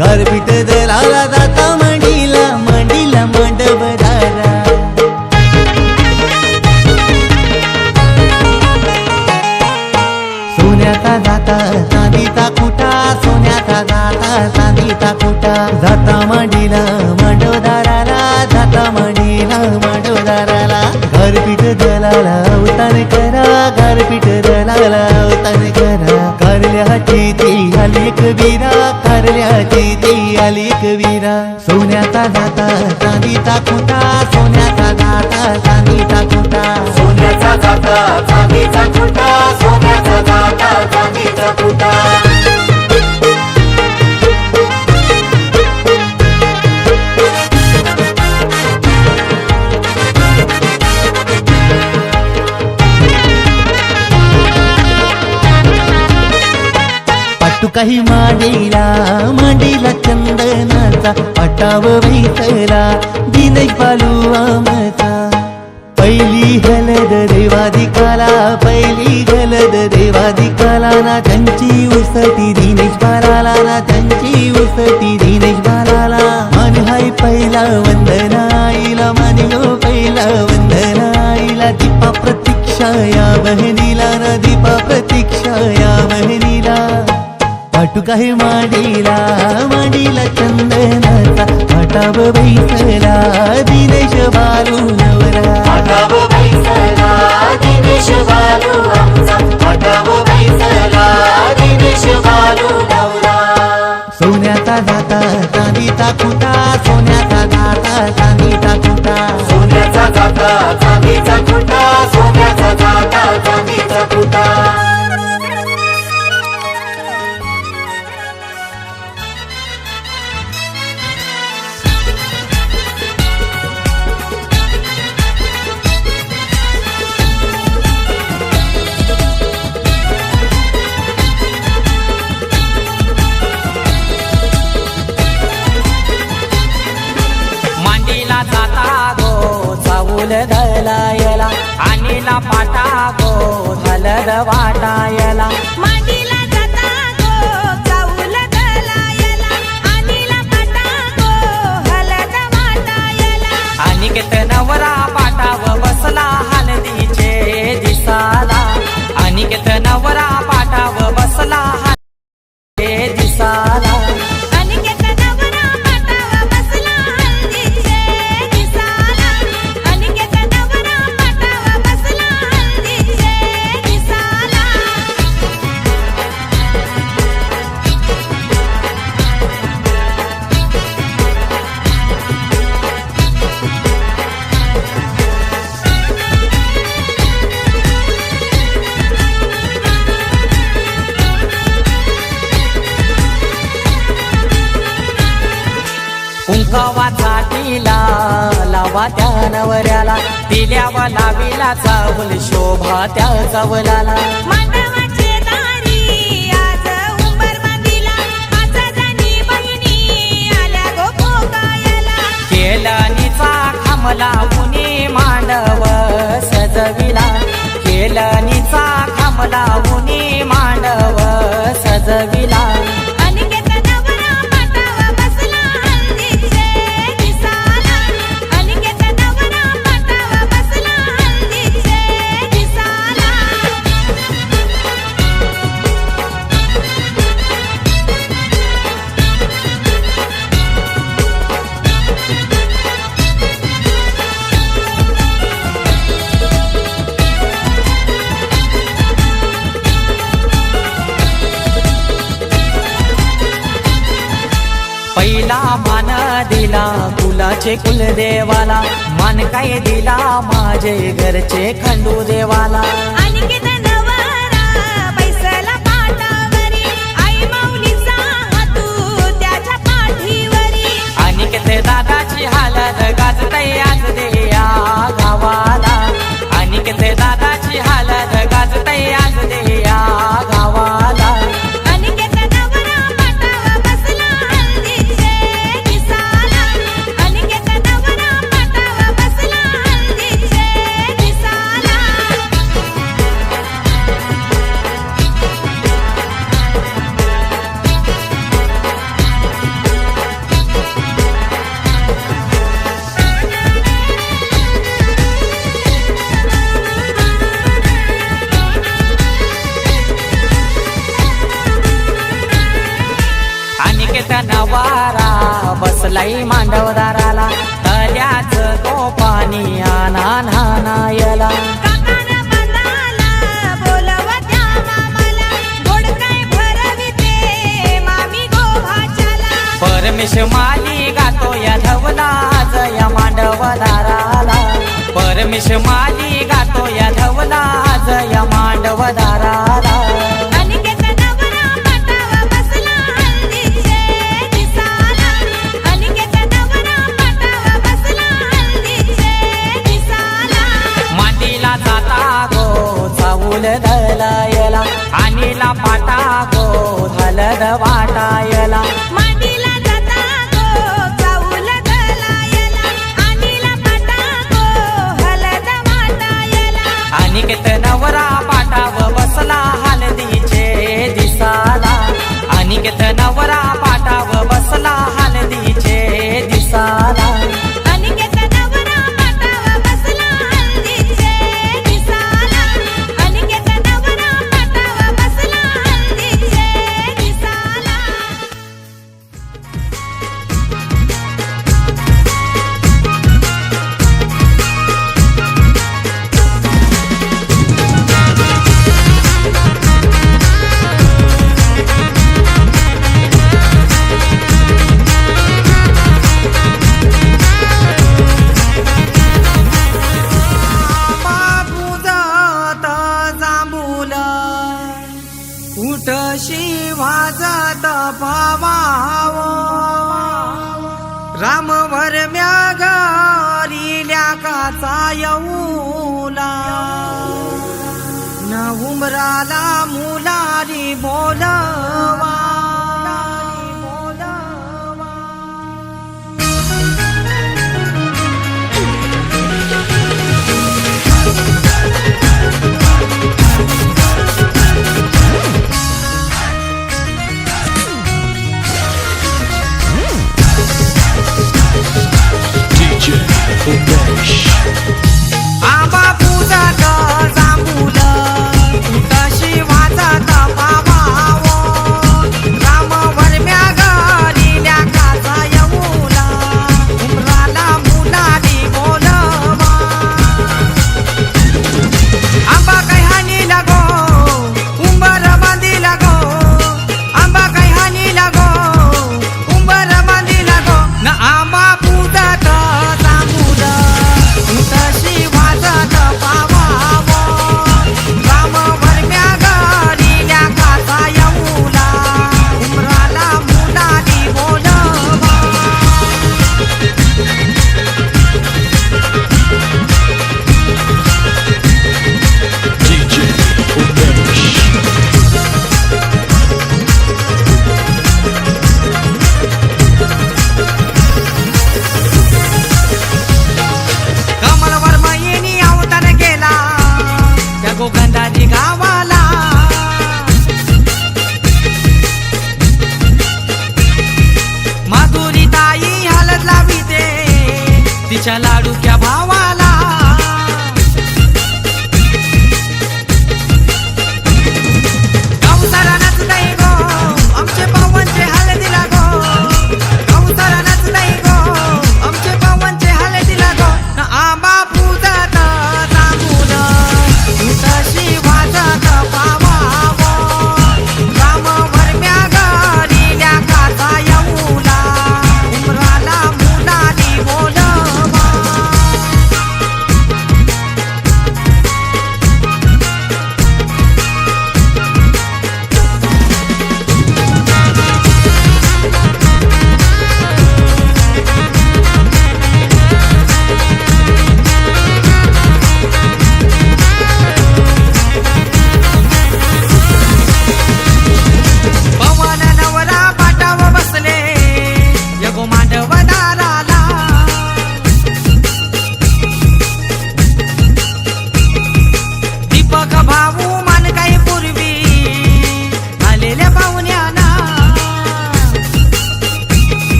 गारपीट दलाला जाता मंडीला मंडीला मांडवदारा सोन्याचा जाता चांदीचा कुटा सोन्याचा जाता चांदीचा कुटा जाता मांडीला मांडवदाराला जाता मांडीला मांडवदाराला गारपीट दलाला अवतार करा गारपीट दलाला अवतार करा कारल्याची ती आली कबीरा कारल्याची ती आली कबीरा सोन्याचा जाता चांदीचा कुटा सोन्याचा जाता चांदीचा कुटा सोन्याचा जाता चांदीचा कुटा सोन्याचा जाता चांदीचा कुटा तू काही मांडीला मांडीला चंदनाचा पटाव वैसला दिनेश बालू आमचा पहिली हलद देवादिकाला पहिली हलद देवादिकाला ना त्यांची उसटी दिनेश बालाला ना त्यांची उसटी दिनेश बालाला मन हाय पहिला वंदनाईला मानियो पहिला वंदनाईला दीपा प्रतीक्षा या बहिणीला ना दीपा प्रतीक्षा या बहिणीला पाटू काही मांडीला मांडीला चंदनाचा पाटाव बैसला दिनेश बालू नवरा पाटाव बैसला दिनेश बालू आमचा पाटाव बैसला दिनेश बालू नवरा सोन्याचा जाता चांदीचा कुटा सोन्याचा जाता चांदीचा कुटा सोन्याचा जाता चांदीचा कुटा सोन्याचा जाता चांदीचा कुटा दलायला आणीला पाटा गो हलद वाटायला मांडीला जाता गो चाऊल दलायला आणीला पाटा गो हलद वाटायला अनिकेत नवरा पाटाव बसला हलदीचे दिसाला अनिकेत नवरा पाटाव बसला हलदीचे दिसाला कुंकवाचा टिला लावा त्या नवऱ्याला तिल्यावा लाविला चावल शोभा त्या चावलाला मानवाचे दारी आज उंबर बांधिला आज जाणी बहिणी आल्या गो पोकायला केलनीचा खामला उनी मांडव सजविला केलनीचा खामला उनी मांडव सजविला पहिला मान दिला कुलाचे कुलदेवाला मान काय दिला माझे घरचे खंडू देवाला अनिकेत नवरा बैसला पाटावरी आई माऊलीचा हातू त्याच्या पाठीवरी अनिकेत दादाची हालत गाजतय आज दे या गावाला अनिकेत दादाची हालत गाजतय आज दे या गावाला अनिकेत नवरा पाटाव बसला हल्दीचे दिसाला अनिकेत नवरा पाटाव बसला हल्दीचे दिसाला अनिकेत नवारा बसलाई मांडवदाराला तल्याच तो पाणी आना नानायला काकानं बंदाला बोलवत्या मामाला गोड काय भरविते मामी गोभाच्याला परमेश माली गातो या धवला आज या मांडवदाराला परमेश माली गातो या धवला आज या मांडवदाराला अनिकेत नवरा पाटावा बसला हल्दीचे दिसाला अनिकेत नवरा पाटावा बसला हल्दीचे दिसाला मांडीला जाता गो चाऊल धलायला आणीला पाटा गो धलद वाटायला मांडीला जाता गो चाऊल धलायला आणीला पाटा गो हलद वाटायला अनिकेत नवरा पाटाव बसला हलदीचे दिसाला अनिकेत नवरा पाटाव बसला हलदीचे दिसाला अनिकेत नवरा पाटावा बसला हल्दीचे दिसाला अनिकेत नवरा पाटावा बसला हल्दीचे दिसाला बाबूजात जांभूल उठशी वाजत भावाव रामवर म्यागारील्या काचा येऊला न उमराला मुलारी बोलवा आबा पूजात जांभूल तशी वाजत भावाव रामवर म्यागारील्या काचा येऊला उमराला मुलारी बोलवा आंबा काय हानी लागो उंबर बांधी लागो आंबा काय हानी लागो उंबर बांधी लागो न आंबा पूजात जांभूल तशी वाजत भावाव रामवर म्यागारील्या काचा येऊला उमराला मुलारी बोलवा कमलवर मयिनी अवतार केला त्या गोगंधाजी गावाला माधुरी ताई हलत लाविते तिच्या लाडूच्या भावाला कौसारा नाचताय गो आमचे पावनचे हलदीला गो कौसारा नाचताय गो आमचे पावनचे हलदीला गो न आंबा पूजात जांभूल तशी वाजत भावाव रामवर म्यागारील्या काचा येऊला उमराला मुलारी बोलवा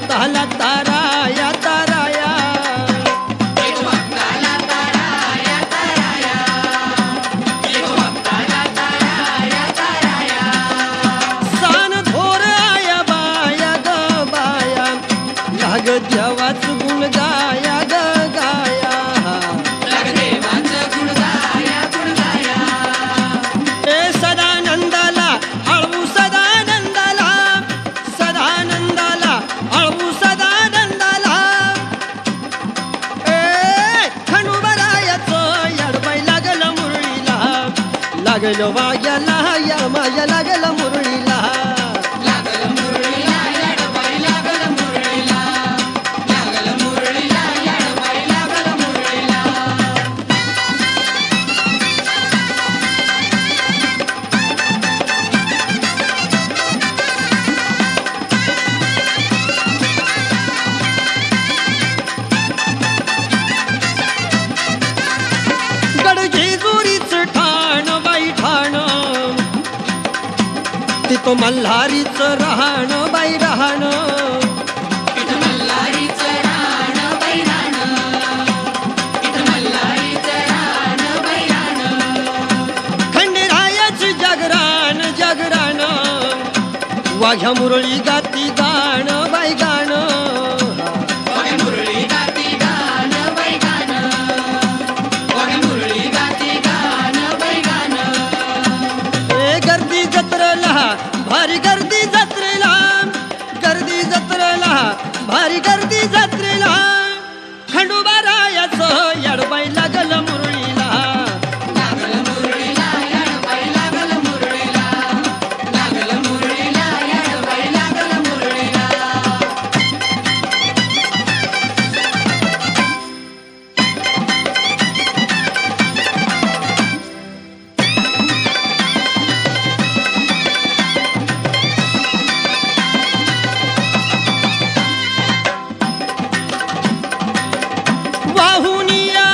भक्ताला ताराया ताराया सान थोर आया बाया ग बाया लाग देवाच गुण गाया ग गाया ए सदानंदाला हळवू सदानंदाला सदानंदाला हळवू सदानंदाला ए खंडोबारायाचं याडबाई लागलं मुरळीला लागलं वाग्याला या माया लागलं मुरळीला गडजेजुरीच ठाण बाई ठाण तिथं मल्हारीचं राहणं बाई राहणं खंडेरायाचं जागरण जागरण वाघ्या मुरळी गाती गाणं बाई गाणं ए गर्दी जत्रेला भारी गर्दी जत्रेला गर्दी जत्रेला भारी गर्दी जत्रेला खंडोबारायाचं याडबाई लागलं मुरळीला वाहुनिया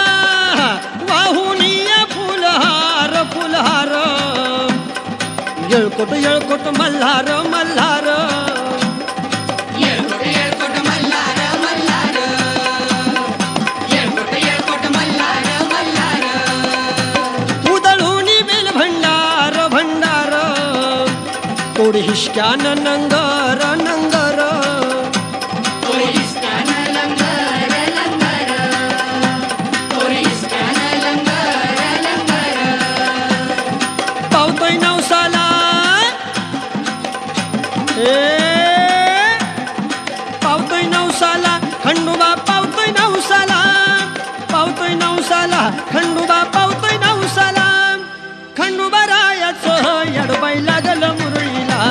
वाहुनिया फुलहार फुलहार येळकोट येळकोट मल्हार मल्हार उदळूनी बेल भंडार भंडार तोड हिसक्यानं नंगर नंगर पावतोय नवसाला ए पावतोय नवसाला खंडोबा पावतोय नवसाला पावतोय नवसाला खंडोबा पावतोय नवसाला खंडोबारायाचं याडबाई लागलं मुरळीला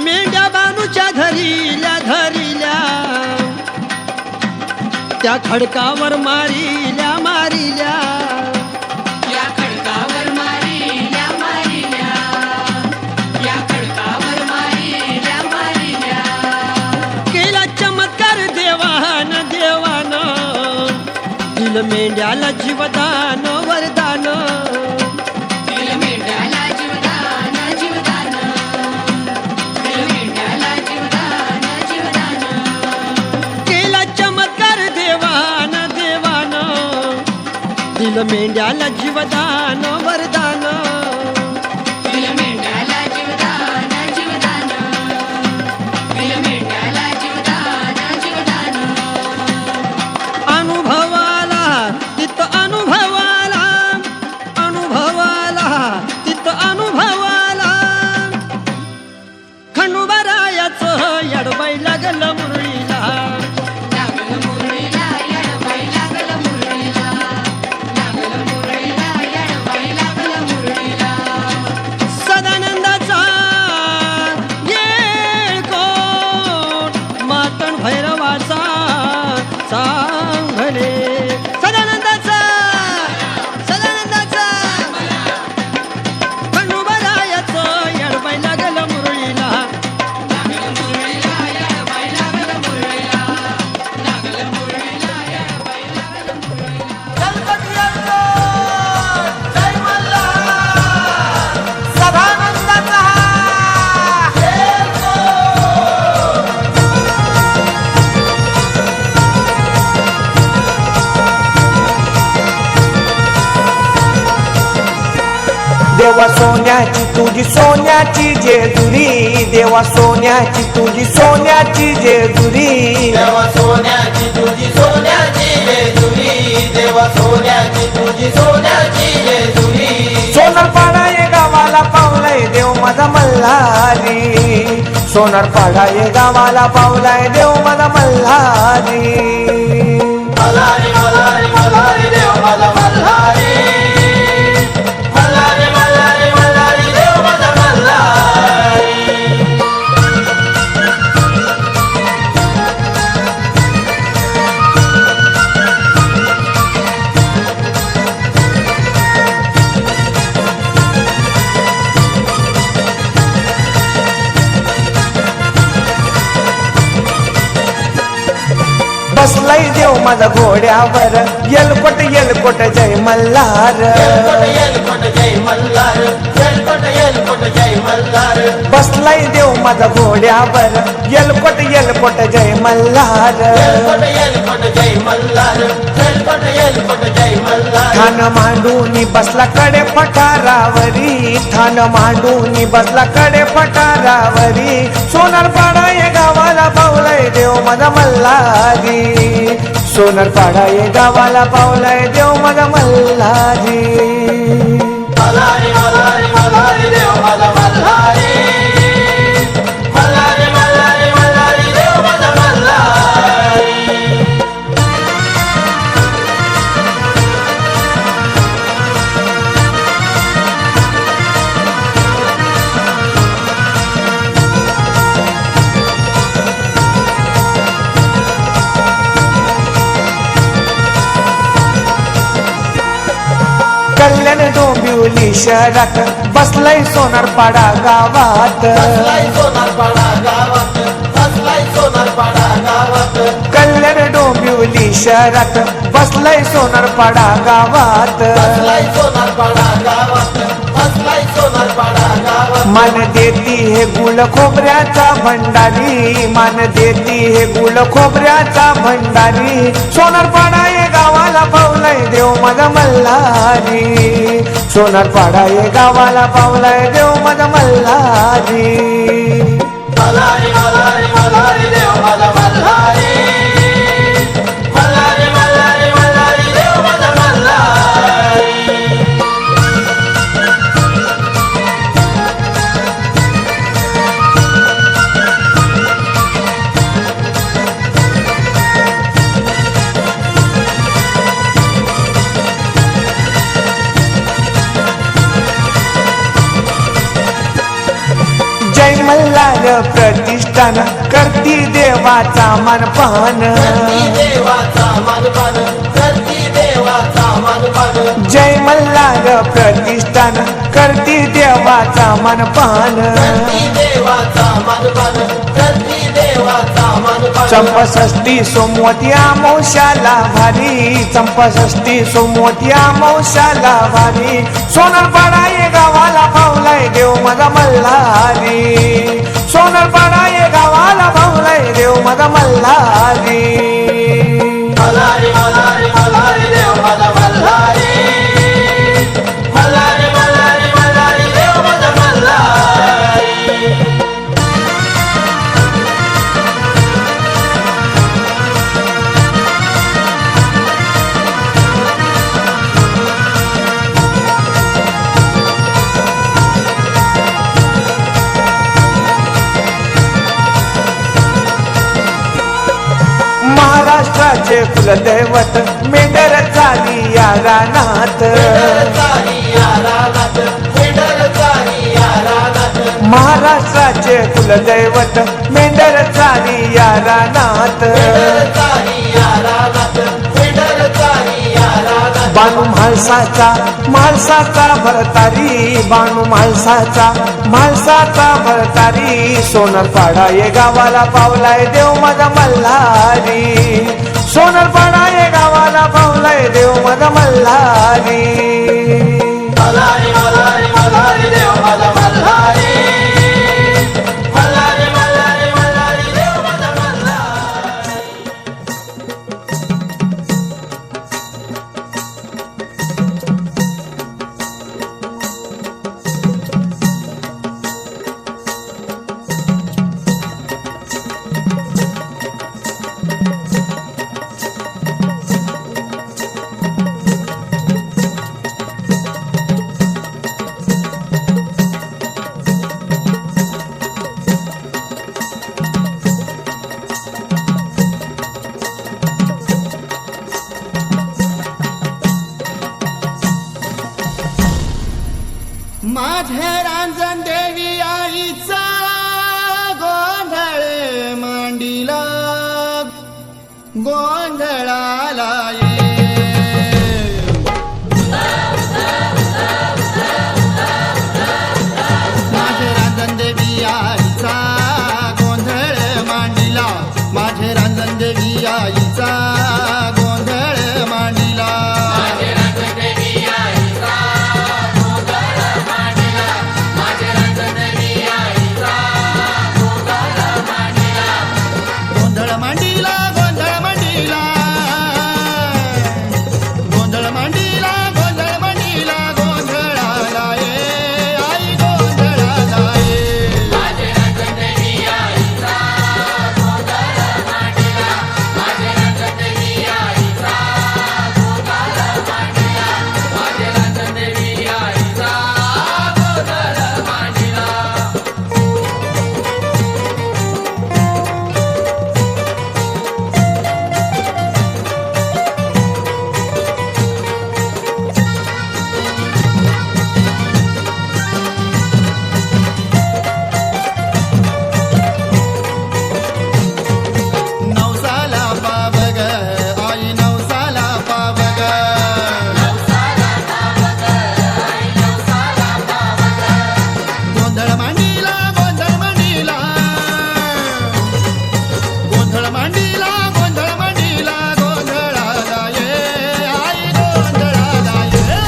मेंढ्या बानूच्या धरील्या धरील्या त्या खडकावर मारिल्या मारिल्या केला चमत्कार देवान देवान दिल मेंढ्याला जीवदान वरदान केला चमत्कार देवान देवान दिल मेंढ्याला जीवदान वरदान अनुभवाला तिथं अनुभवाला अनुभवाला तिथं अनुभवाला खंडोबारायाचं याडबाई लागलं मुरळीला देवा सोन्याची तुझी सोन्याची जेजुरी, देवा सोन्याची तुझी सोन्याची जेजुरी, देवा सोन्याची तुझी सोन्याची जेजुरी, देवा सोन्याची तुझी सोन्याची जेजुरी. सोनारपाडा ये गावाला पावलाय देव माझा मल्हारी, सोनारपाडा ये गावाला पावलाय देव माझा मल्हारी. मल्हारी मल्हारी मल्हारी देव माझा मल्हारी, मल्हारी मल्हारी मल्हारी देव माझा मल्हारी. बसलाय देव माझा घोड्यावर, येलकोट येलकोट जय मल्हार. येलकोट येलकोट जय मल्हार, येलकोट येलकोट जय मल्हार. बसलाय देव माझा घोड्यावर, येलकोट येलकोट जय मल्हार. येलकोट येलकोट जय मल्हार, येलकोट येलकोट जय मल्हार. ठाण मांडूनी बसला कडे पठारावरी, ठाण मांडूनी बसला कडे पठारावरी. सोनारपाडा ये गावाला पावलाय देव माझा मल्हारी, सोनारपाडा ये गावाला पावलाय देव माझा मल्हारी. मल्हारी मल्हारी मल्हारी देव माझा मल्हारी, मल्हारी मल्हारी मल्हारी देव माझा मल्हारी. कल्याण डोंबिवली शहरात बसलाय सोनारपाडा गावात. बसलाय सोनारपाडा गावात, बसलाय सोनारपाडा गावात. कल्याण डोंबिवली शहरात बसलाय सोनारपाडा गावात. बसलाय सोनारपाडा गावात, बसलाय सोनारपाडा गावात. मान देती हे गुल खोबऱ्याचा भंडारी, मान देती हे गुल खोबऱ्याचा भंडारी. सोनारपाडा ये गावाला पावलाय देव माझा मल्हारी, सोनारपाडा ये गावाला पावलाय देव माझा मल्हारी. मल्हारी मल्हारी मल्हारी देव माझा मल्हारी, मल्हारी मल्हारी मल्हारी देव माझा मल्हारी. जय मल्हार प्रतिष्ठान करती देवाचा मानपान, करती देवाचा मानपान, करती देवाचा मानपान. जय मल्हार प्रतिष्ठान करती देवाचा मानपान. करती देवाचा मानपान, करती देवाचा मानपान. चंपषष्ठी सोमवत्या मौशाला भारी, चंपषष्ठी सोमवत्या मौशाला भारी. सोनारपाडा ये गावाला पावलाय देव माझा मल्हारी, सोनारपाडा ये गावाला पावलाय देव माझा मल्हारी. मल्हारी मल्हारी मल्हारी देव माझा मल्हारी, मल्हारी मल्हारी मल्हारी देव माझा मल्हारी. महाराष्ट्राचे कुलदैवत मेंढर चाली या रानात, महाराष्ट्राचे कुलदैवत मेंढर चाली या रानात. बाणू म्हाळसाचा म्हाळसाचा भरतारी, बाणू म्हाळसाचा म्हाळसाचा भरतारी. सोनारपाडा ये गावाला पावलाय देव माझा मल्हारी, सोनारपाडा ये गावाला पावलाय देव माझा मल्हारी. मल्हारी मल्हारी मल्हारी देव माझा मल्हारी, मल्हारी मल्हारी मल्हारी देव माझा मल्हारी. गोंधळाला ये माझे रांजण देवी आईचा गोंधळ मांडिला माझे रांजण देवी आईचा गोंधळ मांडिला गोंधळ मांडिला गोंधळ मांडिला गोंधळ मांडिला गोंधळ मांडिला गोंधळाला ये आई गोंधळाला ये नवसाला पावग आई नवसाला पावग गोंधळ मांडिला गोंधळ मांडिला गोंधळ मांडिला गोंधळ मांडिला गोंधळाला ये आई गोंधळाला ये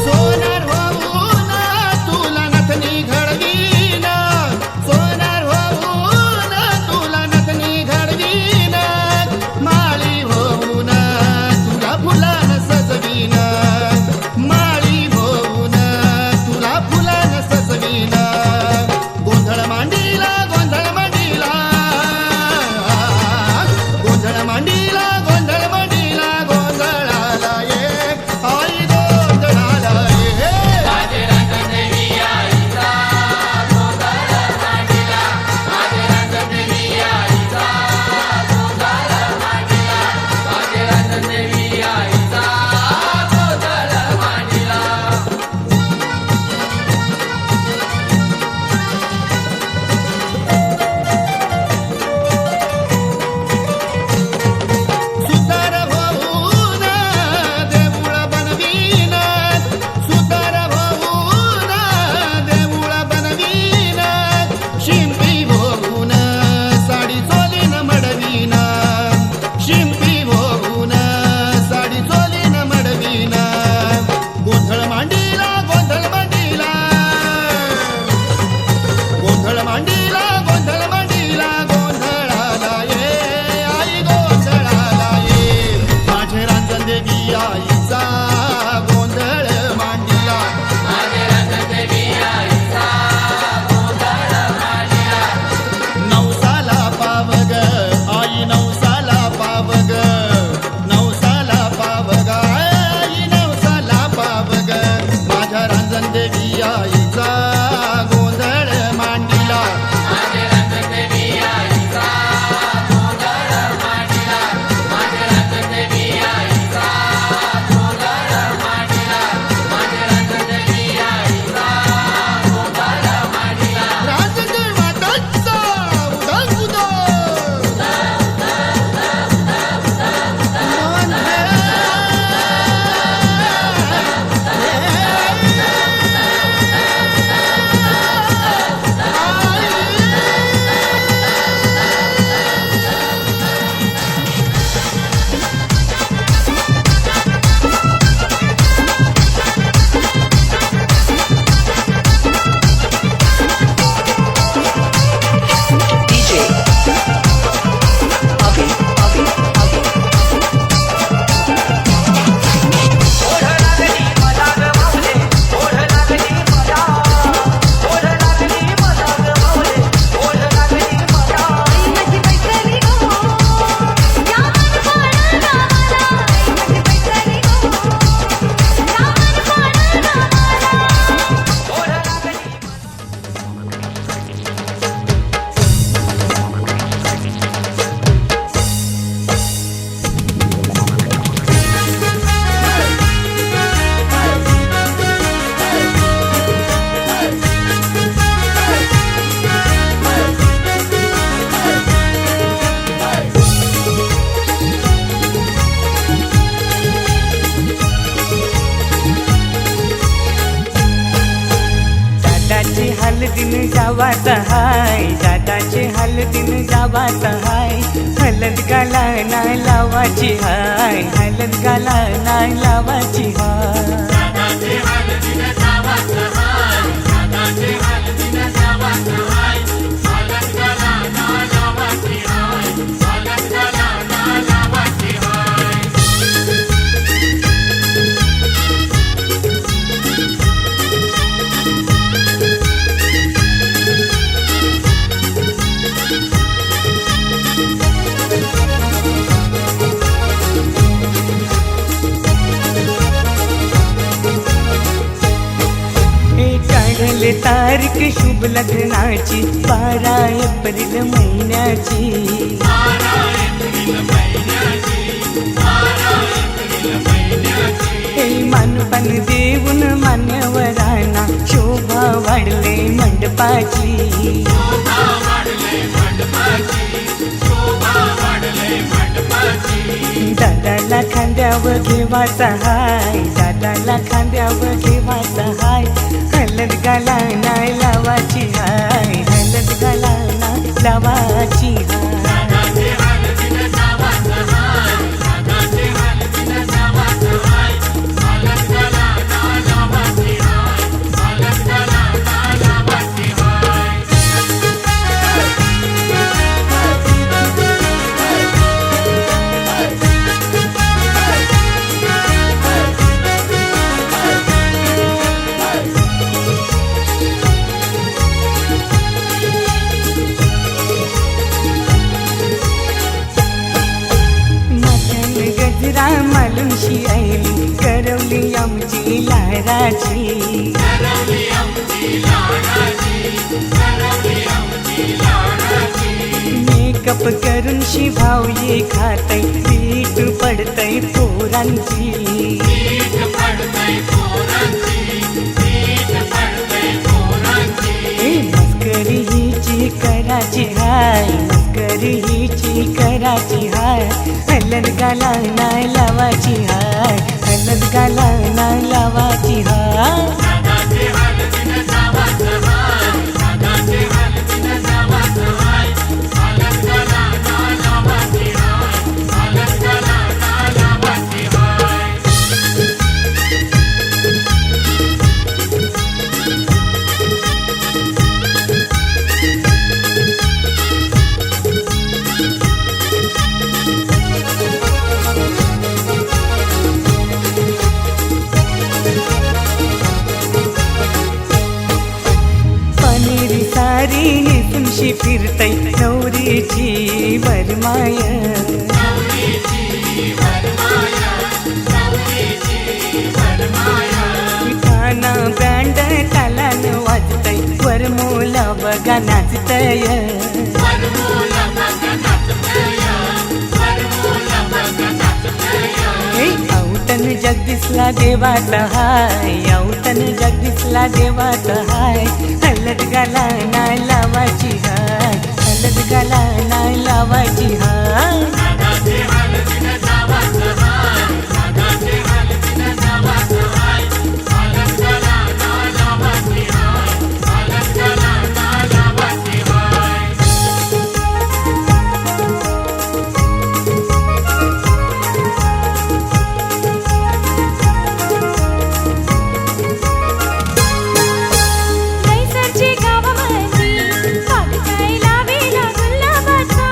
सोनार होऊन तुला नथनी घडवीन सोनार होऊन तुला नथनी घडवीन माळी होऊन तुला फुलान सजवीन माळी होऊन तुला फुलान सजवीन गोंधळ मांडिला गोंधळ मांडिला गोंधळ मांडिला गोंधळ मांडिला गोंधळाला ये आई गोंधळाला ये सुतार होऊन देऊळ बनवीन सुतार होऊन देऊळ बनवीन शिंपी होऊन साडी चोलीन मडवीन शिंपी होऊन साडी चोलीन मडवीन गोंधळ मांडिला गोंधळ मांडिला गोंधळ मांडिला गोंधळ मांडिला गोंधळाला ये आई गोंधळाला ये माझे रांजण देवी आईचा गोंधळ मांडिला नवसाला पावग आई नवसाला पावग नवसाला पावग आई नवसाला पावग माझ्या रांजण देवी आईचा गोंधळ मांडिला रांजण मातांचा उदास उदास गोंधळ हलदीन जावात हाय, दादाचे हलदीन जावात हाय. हलद गाला नाही लावाची हाय, हलद गाला नाही लावाची हाय. काढले तारीख शुभ लग्नाची 12 एप्रिल महिन्याची. हे मानपान देऊन मान्यवरांना शोभा वाढले मंडपाची. दादाला खांद्यावर घेवाचा हाय, दादाला खांद्यावर घेवाचा हाय. हलद गाला नाही लावाची हाय, हलद गाला नाही लावाची हाय. गजरा मालुंशी आईली करवली आमची लाडाची. मेकअप करून शिभाव ये खातय, पीठ पडतय पोरांची. मस्करी हिची कराची हाय, मस्करी हिची कराची हाय. हलद गाला नाही लावाची हाय, हलद गाला नाही लावाची हाय. सारी नेसूनशी फिरतय नवरीची वरमाय. काना बँड तालान वाजतय, वरमोला बघा नाचतय. औतन जगदीशला देवाचा हाय, औतन जगदीशला देवाचा हाय. हलद गाला नाही लावाची हाय, हलद गाला नाही लावाची हाय. नैसर्गिक गावामध्ये पाकळी लावेला गुलाबाचा.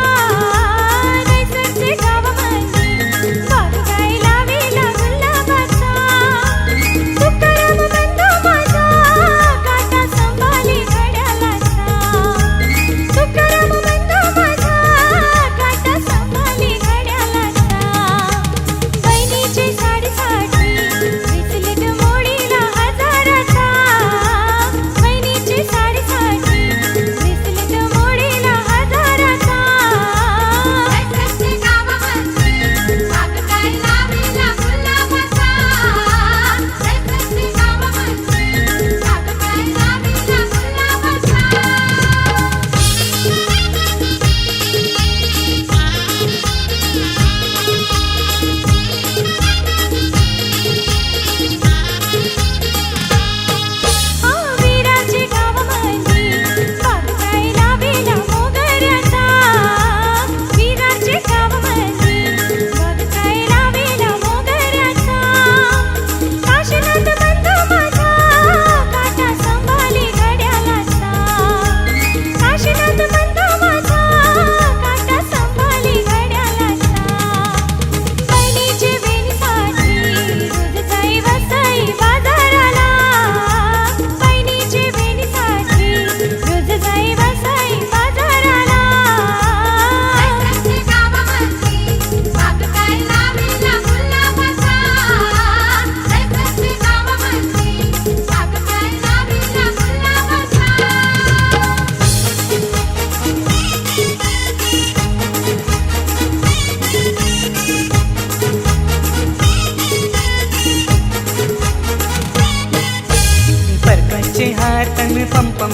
हातन पंपम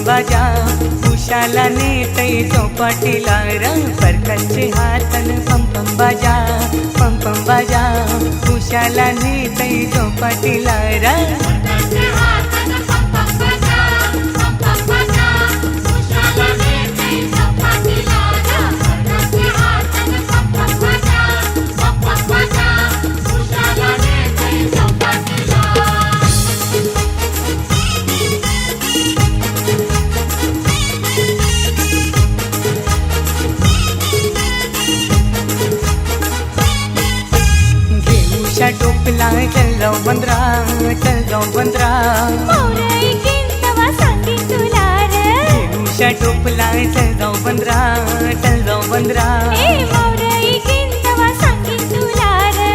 बाजा उशाला नेतै चौपाटीला र परकाचे हातन पंपम बाजा उशाला नेतै चौपाटीला र टोपला चल जाऊ बंदरा मोरईकीन तवा सांगीन तुला रे उषा टोपला चल जाऊ बंदरा ए मोरईकीन तवा सांगीन तुला रे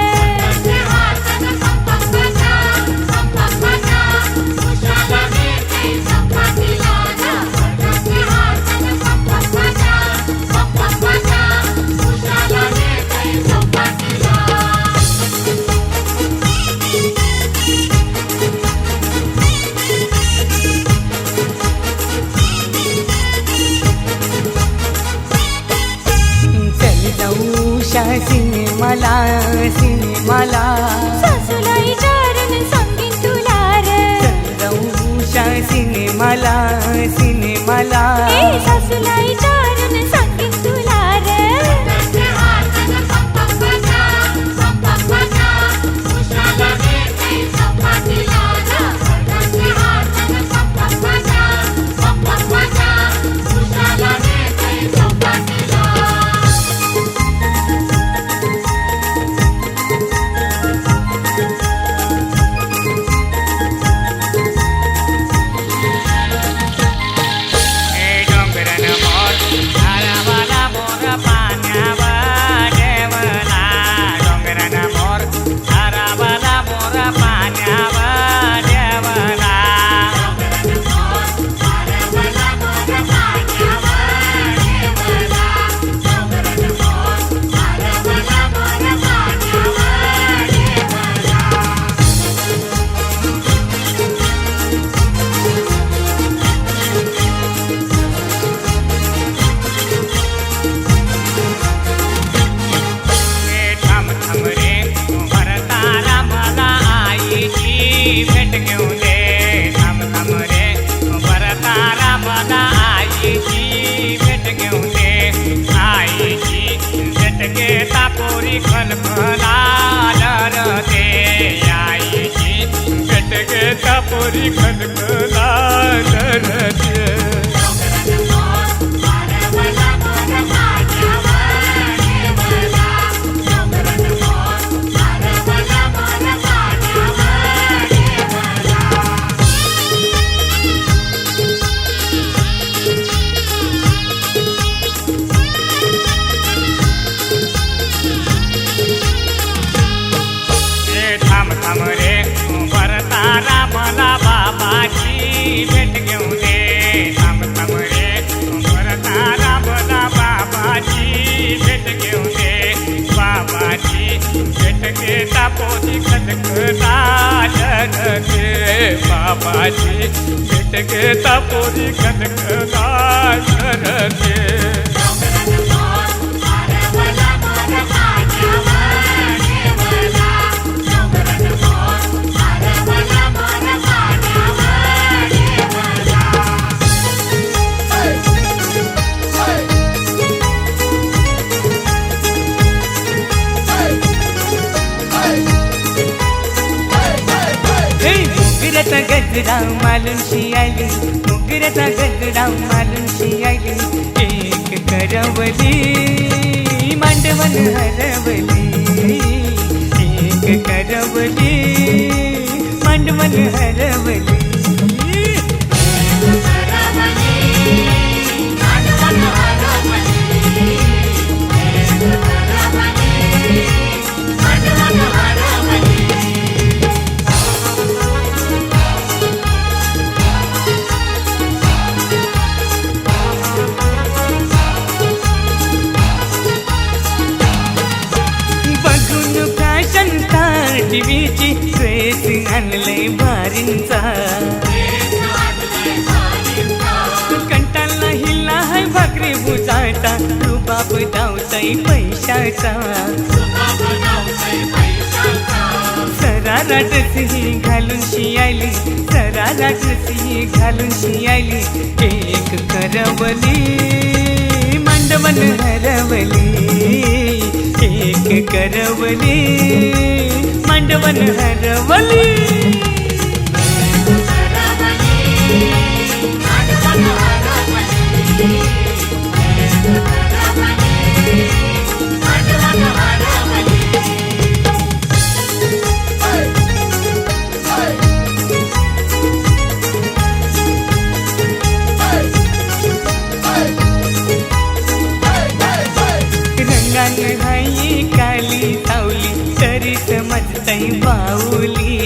सिनेमाला सासूला विचारून सांगीन तुला रे उषा सिनेमाला ए सासूला विचारून सांगीन तुला रे भेट घेऊन दे थांब रे भरतारा मला आईची भेट घेऊन दे आईची भेट घेता पोरी खलखला डरते आईची भेट घेता पोरी खलखला डरते मला बाबाची भेट घेऊन दे थांब रे भरतारा मला बाबाची भेट घेऊन दे बाबाची भेट घेता पोती खदखदा डरते बाबाची भेट घेता पोती खदखदा डरते गजरा मालूनशी आली मुगऱ्याचा गजरा मालूनशी आली एक करवली मांडवल हरवली एक करवली मांडवल हरवली टीव्हीची ड्रेस आणले भारींचा मुजाचा रुबाब धावतय पैशाचा सरारा ड्रेसही घालून शियाली सरारा ड्रेसही घालून शियाली एक करवली मांडवल हरवली एक करवली मांडवल हरवली रंगान हाई काली सावली तरी समजतय बाऊली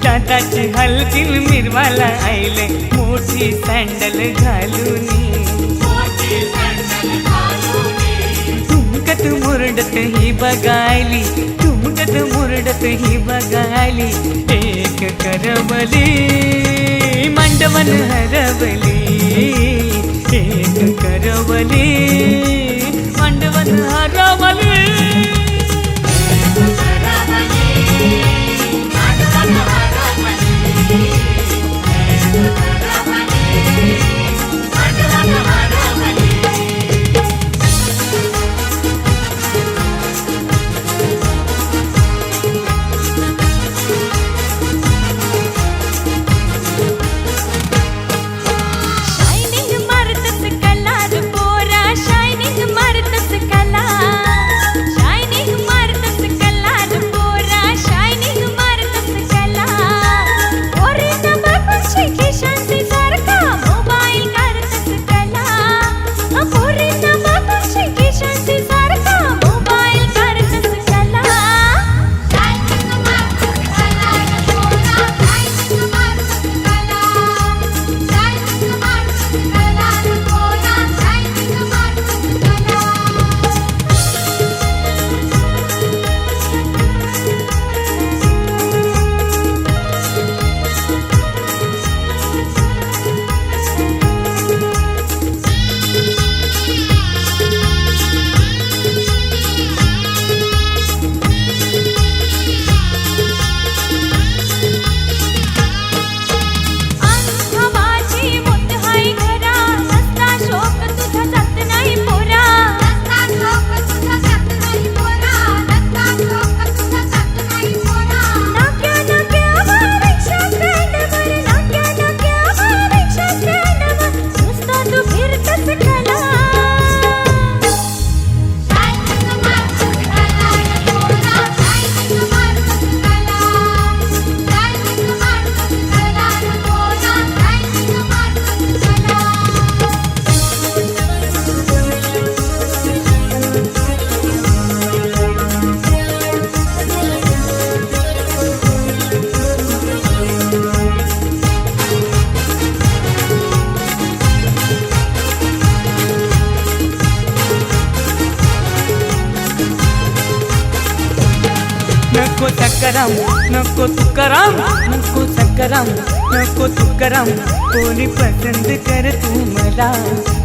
दादाची हलकील मिरवाला आईले मोठी सँडल घालूनी तुमकत मुरडत ही बघायली तुमकत मुरडत ही बघायली एक करवली मांडवन हरवली एक करवली मांडवन हरवली शायनिंग मारतस कलार पोरा शायनिंग मारतस कला शायनिंग मारतस कलार पोरा शायनिंग मारतस कला पोरी न बापाशी खिशांची सारखा मोबाईल करतस कला पोरी न बापाशी खिशांची सारखा मोबाईल करतस कला शायनिंग मारतस कलार पोरा शायनिंग मारतस कला शायनिंग मारतस कलार पोरा शायनिंग मारतस कला अनुभवाची मोठ हाय घरा नसता शोक तुझा जात नाही पोरा नसता शोक तुझा जात नाही पोरा नसता शोक तुझा जात नाही पोरा नाक्या रिक्षा स्टँडवर नाक्या रिक्षा स्टँडवर नुसता तू फिरतस कला शायनिंग मारतस कलार पोरा शायनिंग मारतस कला शायनिंग मारतस कलार पोरा शायनिंग मारतस कला नको सकराम नको तुकाराम नको सकराम नको तुकाराम कोणी पसंत कर तू मला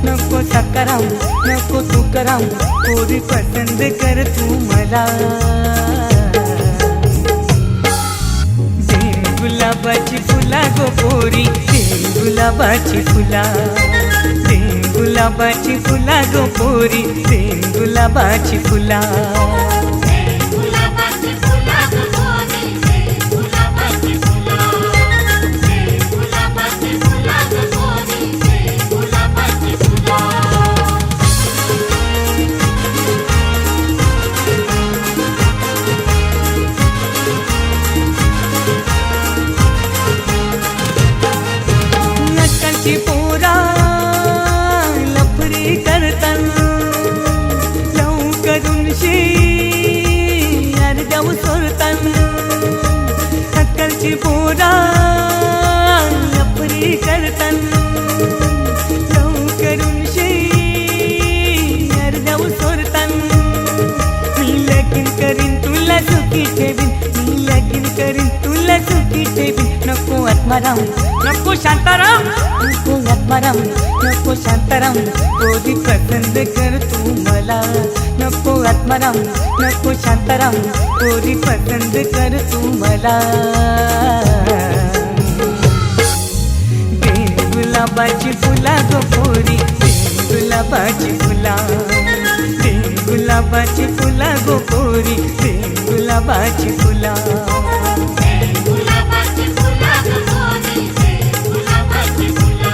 नको सकराम नको तुकाराम कोणी पसंत कर तू मला दे गुलाबाची फुला गो पोरी दे गुलाबाची फुला दे गुलाबाची फुला गो पोरी दे गुलाबाची फुला गुलाबाची फुला गपोरी गुलाबाची फुला गुलाबाची फुला गपोरी गुलाबाची फुला नकाची पोरा लफरी करतन लवकरून अर्ध्याव सोडतन नकाची पोरा लफरी करतन लवकरून अर्ध्याव सोडतन मी लगीन करीन तुला सुखी ठेवीन मी लगीन करीन तुला तुला चुकी ठेवी नको आत्माराम नको शांताराम नको आत्माराम नको शांताराम पोरी पसंत कर तू मला नको आत्माराम नको शांताराम पोरी पसंत कर तू मला गुलाबाची फुला गो पोरी गुलाबाची फुला गुलाबाची फुला गो पोरी गुलाबाची फुला गुलाबाची फुला गपोरी गुलाबाची फुला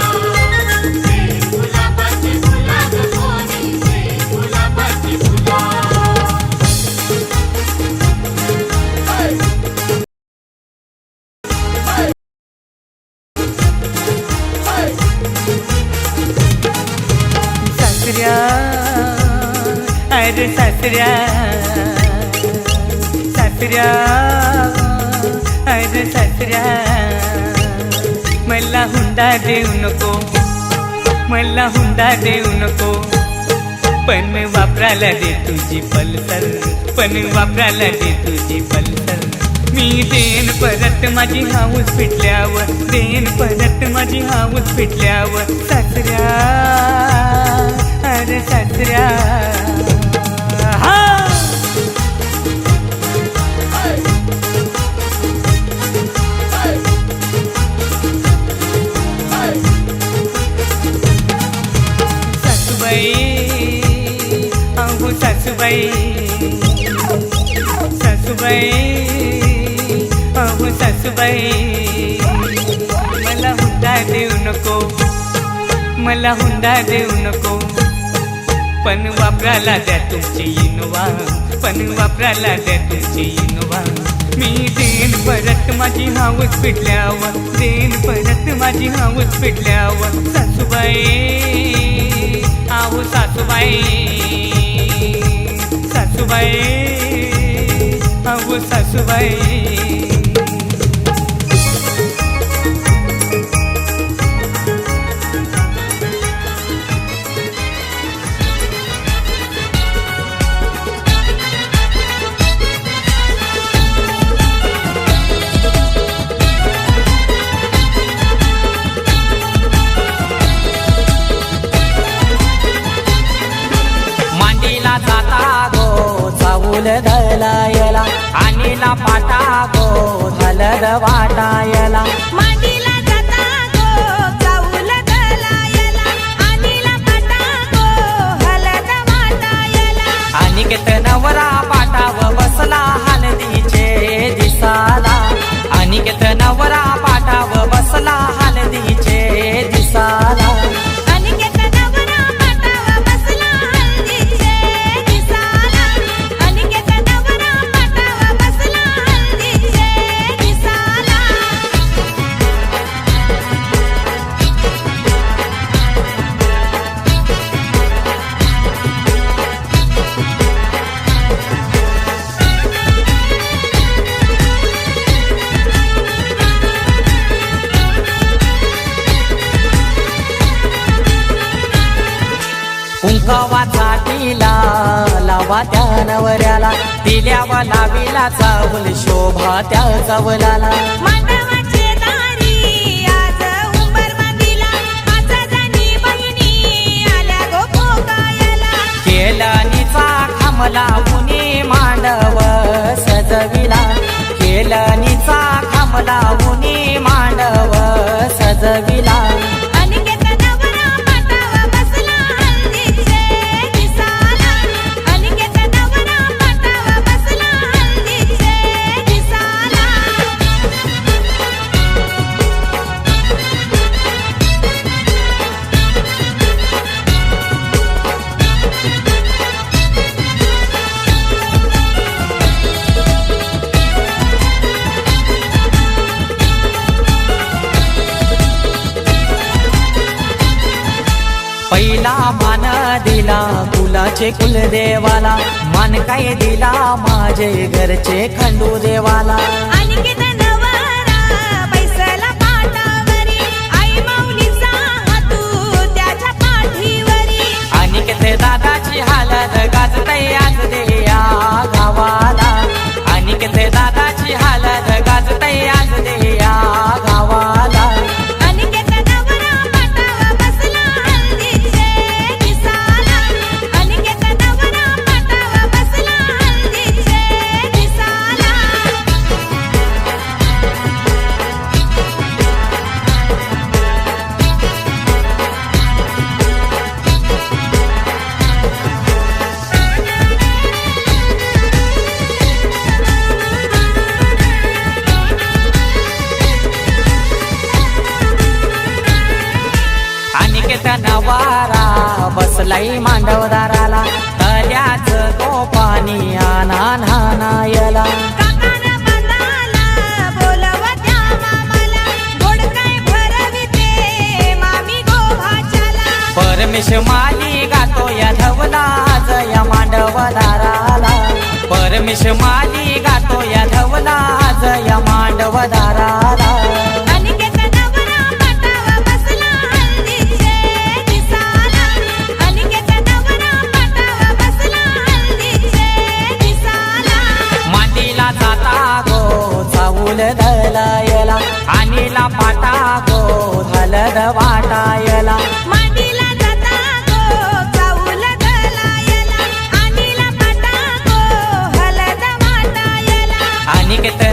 गुलाबाची फुला गपोरी गुलाबाची फुला सासऱ्या अरे सासऱ्या सासऱ्या अरे सासऱ्या मला हुंडा देऊ नको मला हुंडा देऊ नको पण वापरायला दे तुझी पल्सर पण वापरायला दे तुझी पल्सर मी देन परत माझी हाऊस पिटल्यावर देन परत माझी हाऊस पिटल्यावर सासऱ्या अरे सासऱ्या हा सासूबाई अहो सासूबाई सासूबाई अहो सासूबाई मला हुंडा देऊ नको मला हुंडा देऊ नको पण वापरायला द्या तुमची इनोवा पण वापरायला द्या तुमची इनोवा मी देन परत माझी हाऊस पिटल्यावर देन परत माझी हाऊस पिटल्यावर सासूबाई आहो सासूबाई सासूबाई आहो सासूबाई धलायला आणीला पाटा गो हलद वाटायला मांडीला जाता गो चाऊल दलायला आणीला पाटा गो हलद वाटायला अनिकेत नवरा पाटाव बसला हलदीचे दिसाला अनिकेत नवरा पाटाव बसला हलदीचे दिसाला अनिकेत नवरा पाटाव बसला हळदीचे दिसाला अनिकेत नवरा पाटाव बसला हळदीचे दिसाला कुंकवाचा टिला लावा त्या नवऱ्याला दिल्यावा लावीला चावल शोभा त्या चावलाला मांडवाचे दारी आज उंबर बांधिला आज जाणी बहिणी आल्या गो पोकायला केलनीचा खांबला उनी मांडव सजविला केलनीचा खांबला उनी मांडव सजविला अनिकेत नवरा पाटाव बसला हळदीचे दिसाला अनिकेत नवरा पाटाव बसला हळदीचे दिसाला पहिला मान दिला कुलाचे कुलदेवाला मान काय दिला माझे घरचे खंडू देवाला अनिकेत नवरा बैसला पाटावरी आई माऊलीचा हातू त्याच्या पाठीवरी अनिकेत दादाची हालत गाजतय आज दे या गावाला अनिकेत दादाची हालत गाजतय आज आई मांडवदाराला तल्याच तो पाणी आणा नानायला काकानं बांधाला बोलवत्या मामाला गोड काय भरविते मामी गोभाच्याला परमेश माली गातो या धवला आज या मांडवदाराला परमेश माली गातो या धवला आज या मांडवदाराला अनिकेत नवरा पाटावा बसला हल्दीचे दिसाला अनिकेत नवरा पाटावा बसला हल्दीचे दिसाला मातीला जाता गो चाऊल धलायला आणीला पाटा गो हलद वाटायला मांडीला जाता गो चाऊल दलायला अनिला पाटा गो हलद वाटायला अनिकेत